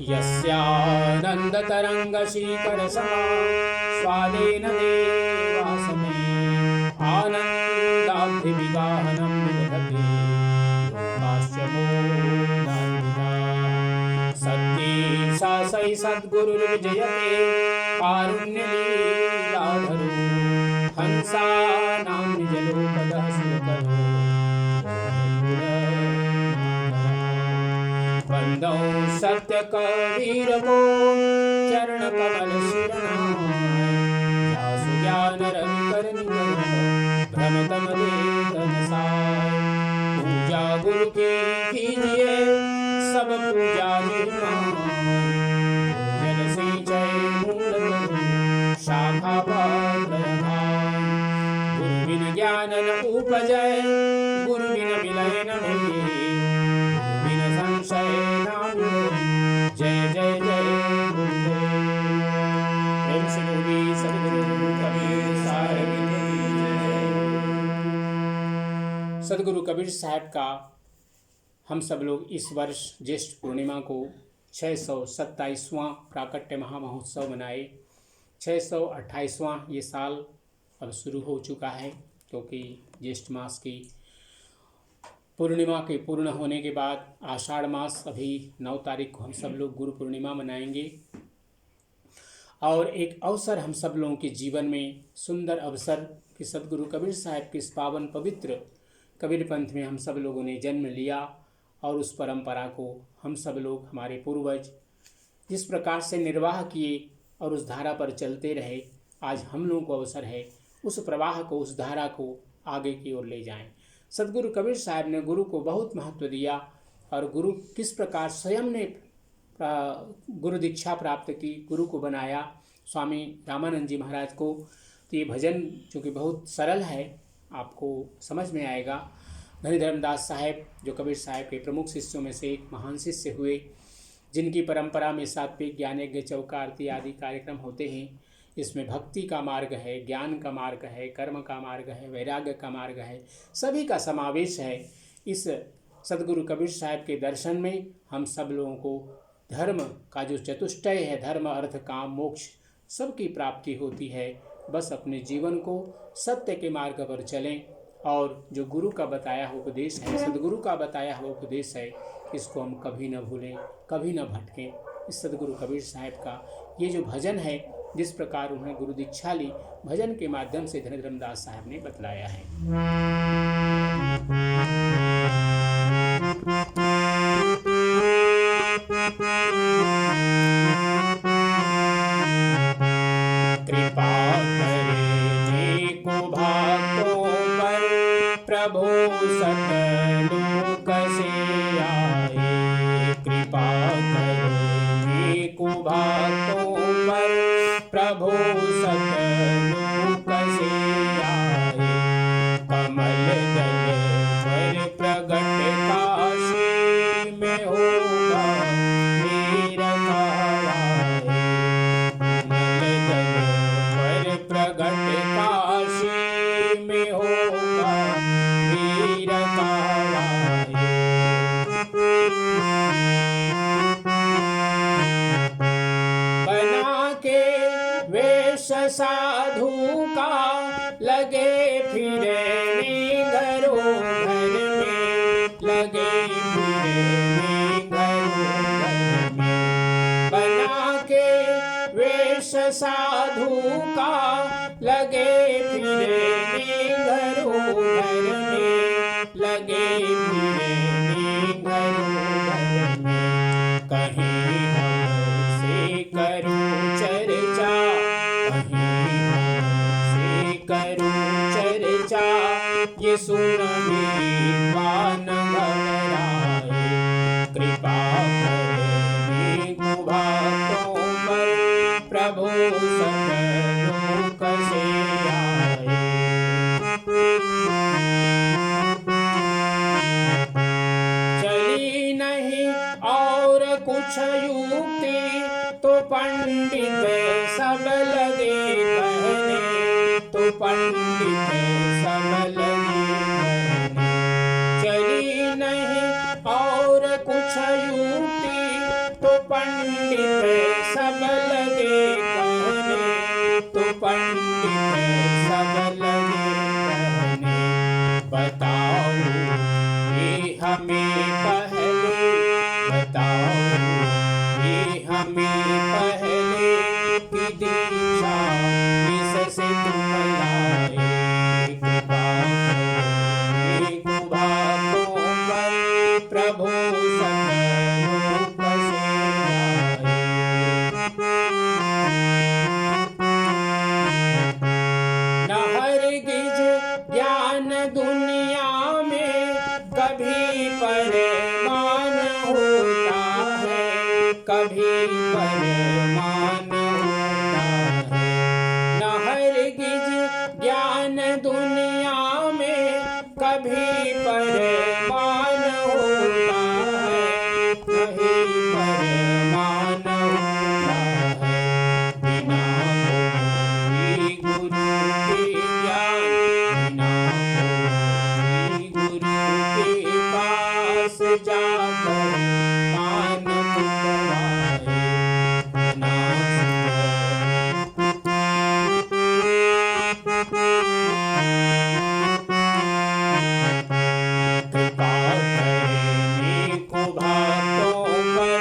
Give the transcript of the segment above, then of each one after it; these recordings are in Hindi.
यस्यानन्दतरङ्गशीकरसमा स्वादेन देवासमे आनन्दाब्धिविगाहनं विदधति लोकाश्च मोदान्विता। सत्ये सा सै सद्गुरुर्विजयते कारुण्यलीलाधरो हंसानां निजलोकदः सुरकरो वन्दौ सत्यकवीरवो चरणकमलशिरनाय जासु ज्ञानरविकरनिकर भ्रमतमदेतनसाय। पूजा गुरु की कीजिए सब पूजा निर्माण सिंचय मूल गुरु शाखा पात्रधाय। गुरु बिन ज्ञान न उपजय गुरु बिन मिलय न मिले बिन संशय नाम जय जय जय गुरुदेव। प्रेम से बोलिए सद्गुरु कबीर साहिब की जय। सद्गुरु कबीर साहब का हम सब लोग इस वर्ष ज्येष्ठ पूर्णिमा को 627वां प्राकट्य महामहोत्सव मनाए। 628वां ये साल अब शुरू हो चुका है, क्योंकि ज्येष्ठ मास की पूर्णिमा के पूर्ण होने के बाद आषाढ़ मास अभी 9 तारीख को हम सब लोग गुरु पूर्णिमा मनाएंगे। और एक अवसर हम सब लोगों के जीवन में सुंदर अवसर कि सद्गुरु कबीर साहब के इस पावन पवित्र कबीर पंथ में हम सब लोगों ने जन्म लिया और उस परंपरा को हम सब लोग, हमारे पूर्वज जिस प्रकार से निर्वाह किए और उस धारा पर चलते रहे, आज हम लोगों को अवसर है उस प्रवाह को, उस धारा को आगे की ओर ले जाएं। सद्गुरु कबीर साहब ने गुरु को बहुत महत्व दिया और गुरु किस प्रकार स्वयं ने गुरु दीक्षा प्राप्त की, गुरु को बनाया स्वामी रामानंद जी महाराज को। तो ये भजन चूँकि बहुत सरल है, आपको समझ में आएगा। धनी धर्मदास साहेब जो कबीर साहब के प्रमुख शिष्यों में से एक महान शिष्य हुए, जिनकी परंपरा में सात्विक ज्ञान यज्ञ चौका आरती आदि कार्यक्रम होते हैं। इसमें भक्ति का मार्ग है, ज्ञान का मार्ग है, कर्म का मार्ग है, वैराग्य का मार्ग है, सभी का समावेश है। इस सद्गुरु कबीर साहब के दर्शन में हम सब लोगों को धर्म का जो चतुष्टय है, धर्म अर्थ काम मोक्ष, सबकी प्राप्ति होती है। बस अपने जीवन को सत्य के मार्ग पर चलें और जो गुरु का बताया हुआ उपदेश है, सद्गुरु का बताया हुआ उपदेश है, इसको हम कभी न भूलें, कभी न भटकें। इस सद्गुरु कबीर साहब का ये जो भजन है, जिस प्रकार उन्होंने गुरु दीक्षा ली, भजन के माध्यम से धनी धर्मदास साहब ने बतलाया है। कृपा करे को भक्तों पर प्रभु सतलोक से आए। कृपा करे को भक्तों पर प्रभु सतलोक से आए। कमल दल पर प्रगट काशी में होगा मेरा कहावाए। कमल दल पर प्रगट काशी में होगा मेरा कहावाए। बना के वेश साधु का लगे फिरने घरों घर में, लगे फिरने घरों घर में। बना के वेश साधु का लगे फिरने घरों घर में, लगे फिरने घरों घर में। कहीं हमसे करूं चर्चा, कहीं हमसे करूं चर्चा, ये सुन विद्वान घबराए। कृपा करे को भक्तों पर प्रभु सतलोक से आए। चली नहीं और कुछ युक्ति तो पंडित सब लगे कहने, तो पंडित सब लगे कहने। चली नहीं और कुछ युक्ति तो पंडित सब लगे कहने, तो पंडित सब लगे कहने, बताओ ये हमें पहले, बताओ ये हमें पहले की दीक्षा किससे तुम लाए, कृपा करो बातों पर प्रभु सतरूप से आए। न हरगिज ज्ञान दुनिया में कभी परमान होता है, कभी परमान होता है। न हरगिज ज्ञान दुनिया में कभी परमान होता है, कभी परमान होता है। बिना कोई गुरु के ज्ञान, बिना कोई गुरु के पास जाकर कान पुकराए, बिना कृपा करने को बातों पर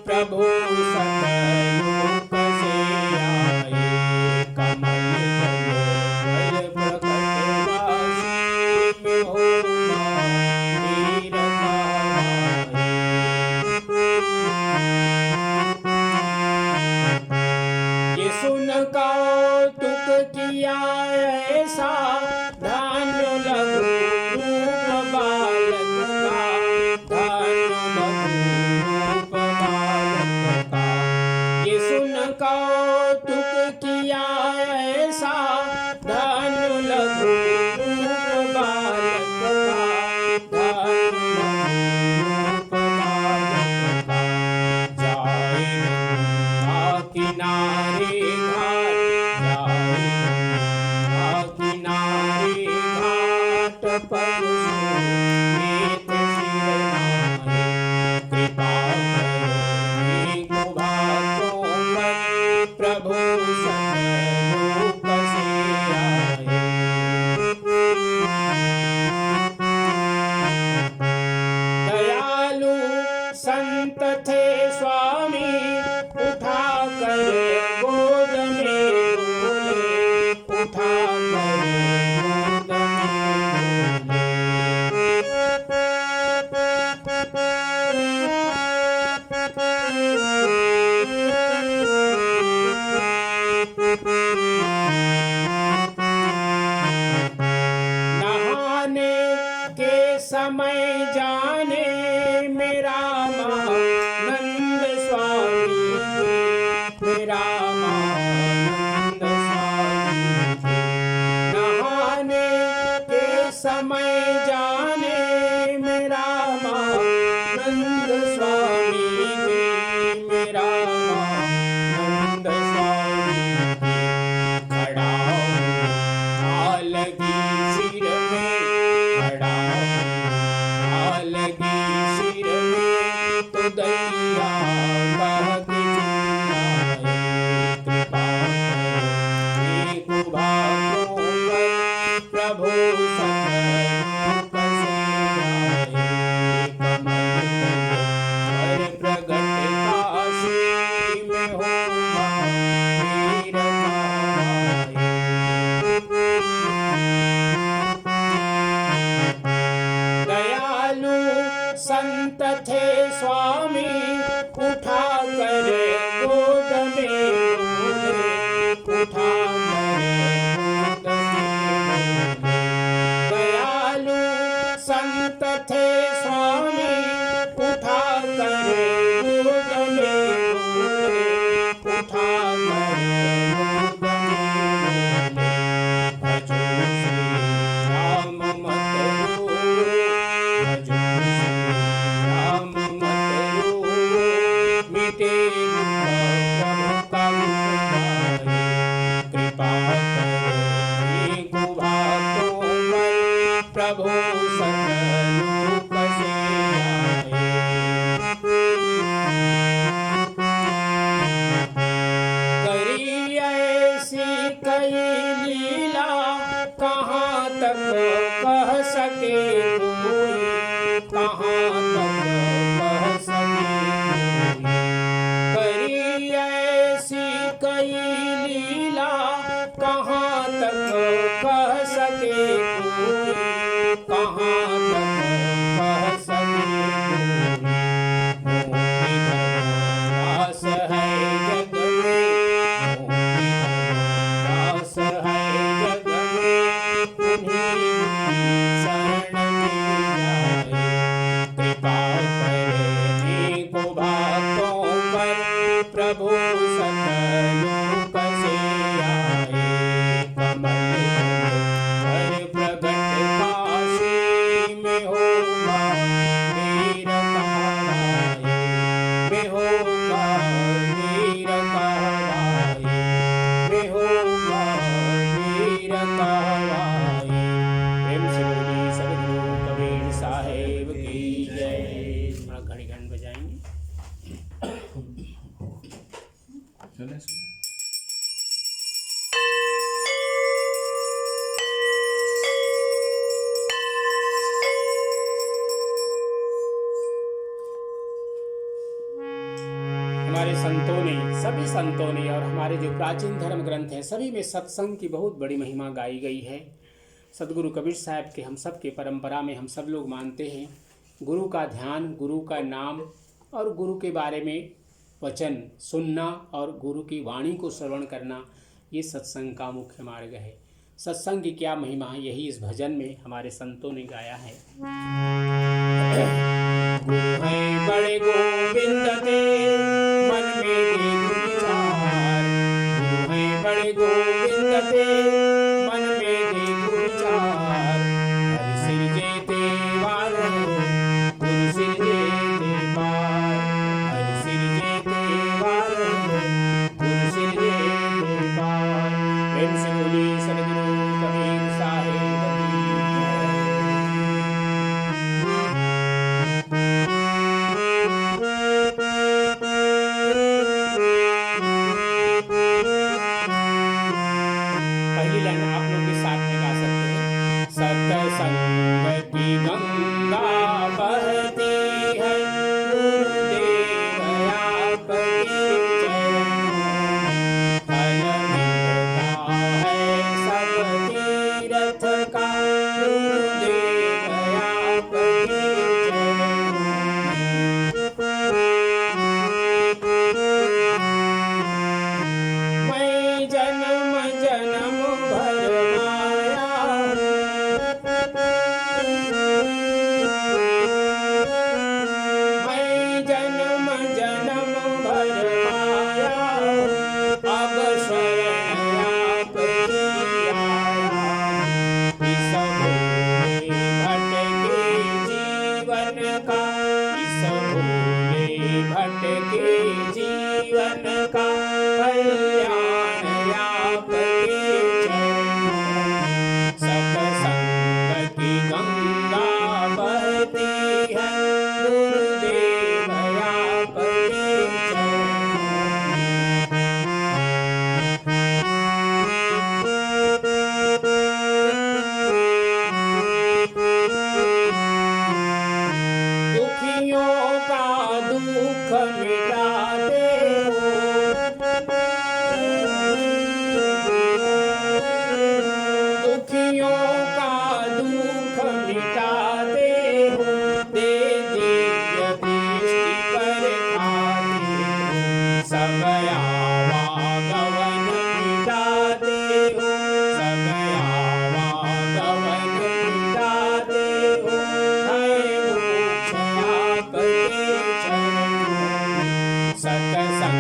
प्रभु सतरूप से आए। कमल कमल प्रकट वासी में हो वीर कहाए। ये सुन कौतुक किया ऐसा, धन्य लघु रूप बालक का, धन्य लघु रूप बालक का। ये सुन कौतुक किया ऐसा, धन्य लघु रूप बालक का, धन्य लघु रूप बालक का। जाए गंगा किनारे घाट, जाए गंगा किनारे घाट पर सुनीत सिर नाए। कृपा करने को बातों पर प्रभु सतरूप से आए। दयालु संत थे स्वामी, उठा कर गोद में बोले, उठा कर गोद में नहाने के समय जाने मेरा नंद स्वामी थे, मेरा नंद स्वामी थे। नहाने के समय जाने मेरा नंद स्वामी थे, मेरा नंद स्वामी थे। खड़ा आ लगी सिर में, खड़ा आ लगी सिर में, तो दैया कह के चिल्लाए। कृपा करने को बातों पर प्रभु सतरूप से आए। कमल पर प्रगट काशी में हो वीर कहाए। दयालु संत थे स्वामी, उठा कर गोद में बोले, उठा कर गोद में बोले। दयालु संत थे स्वामी, उठा कर गोद में बोले, उठा कर गोद में बोले। भजो श्री राम मत रोए, भजो श्री राम मत बजाएंगे। हमारे संतों ने, सभी संतों ने, और हमारे जो प्राचीन धर्म ग्रंथ हैं सभी में सत्संग की बहुत बड़ी महिमा गाई गई है। सदगुरु कबीर साहब के हम सब के परंपरा में हम सब लोग मानते हैं गुरु का ध्यान, गुरु का नाम और गुरु के बारे में वचन सुनना और गुरु की वाणी को श्रवण करना, ये सत्संग का मुख्य मार्ग है। सत्संग की क्या महिमा है, यही इस भजन में हमारे संतों ने गाया है। गुरु हैं बड़े गोविंद के मन में देखो विचार, गुरु हैं बड़े गोविंद के मन में देखो विचार। हरि सिरजे देवार, गुरु सिरजे देवार, हरि सिरजे देवार, गुरु सिरजे देवार। प्रेम से बोली सदगुरु कबीर साहिब की पहली लाइन आप लोग के साथ में गा सकते हैं। सत्संग की गंगा बहती है, गुरुदेव आपके चरणों, फल मिलता है सब तीर्थ का, गुरुदेव आपके चरणों। मैं जन्म जन्म भर माया हूँ, मैं जन्म जन्म भर माया हूँ, अब शरण आपकी आया। इस भोले भटके जीवन का, इस भोले भटके जीवन का, कल्याण आपके चरणों। सत्संग की गंगा बहती है, गुरुदेव आपके चरणों। दुखियों का दुख मिटाते हो, दुखियों का दुख मिटाते हो, दे दिव्य दृष्टि पर खाते हो, सब आवागमन मिटाते हो, सब आवागमन मिटाते हो। है मोक्ष आपके चरणों। सत्संग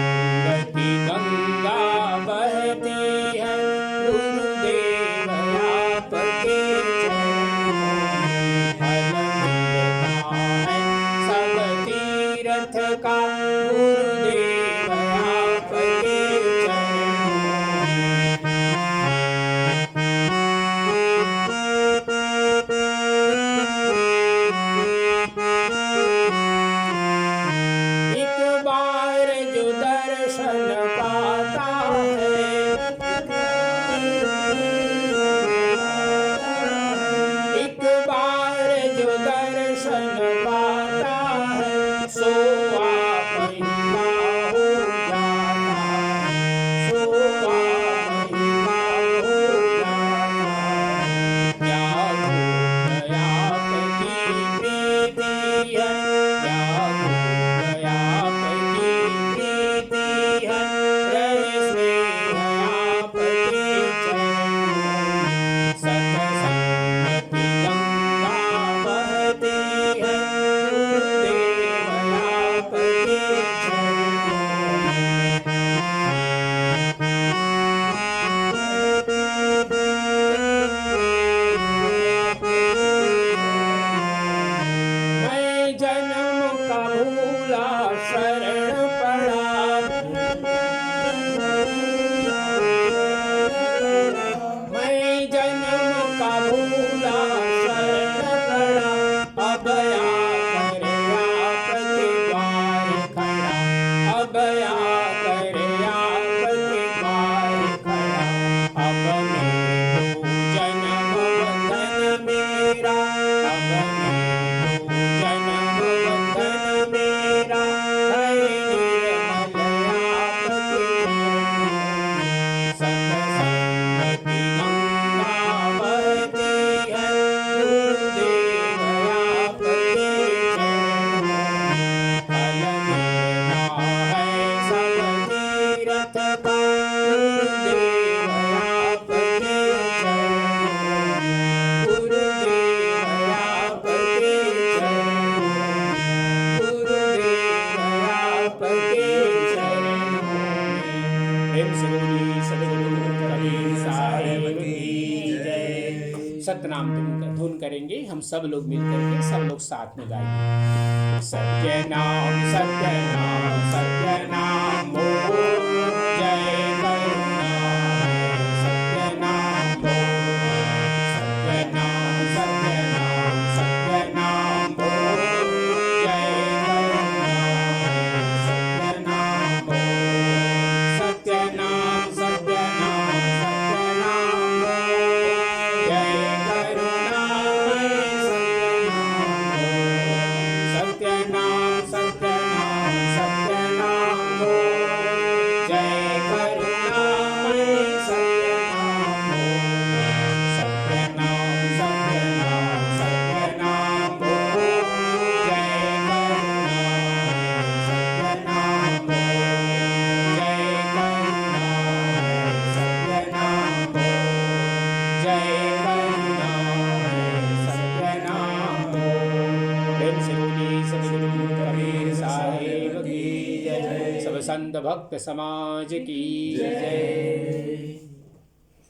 की गंगा बहती है, गुरुदेव आपके चरणों। फल मिलता है सब तीर्थ का, गुरुदेव आपके चरणों। एक बार जो दर्शन पाता है, एक बार जो दर्शन पाता है, सो आप ही का हो जाता है, सो आप ही का हो जाता है। क्या भूल आपकी प्रीति है, क्या भूल आपकी प्रीति है, रहे स्नेह आपके चरणों। सत्संग की गंगा बहती है, गुरुदेव आपके चरणों। मैं जन्म का भूला शरण पड़ा, मैं जन्म का भूला शरण पड़ा, अब आकर आपके द्वार सतनाम धुन करेंगे, हम सब लोग मिल करके सब लोग साथ में गाएंगे। सत्य नाम सत्य नाम सत्य नाम बोलो, जय करुणामय सत्य नाम बोलो, सत्य नाम सत्य नाम सत्य नाम बोलो, जय करुणामय सत्य नाम बोलो, सत्य नाम सत्य नाम सत्य नाम बोलो, जय करुणामय सत्य नाम बोलो, सत्य नाम सत्य नाम सत्य नाम बोलो, जय करुणामय सत्य नाम बोलो, सत्य नाम सत्य नाम सत्य नाम बोलो, जय करुणामय सत्य नाम बोलो, जय करुणामय सत्य नाम बोलो, जय करुणामय सत्य नाम बोलो। प्रेम से बोलिए सद्गुरु कबीर साहिब की जय, सब संत भक्त समाज की जय।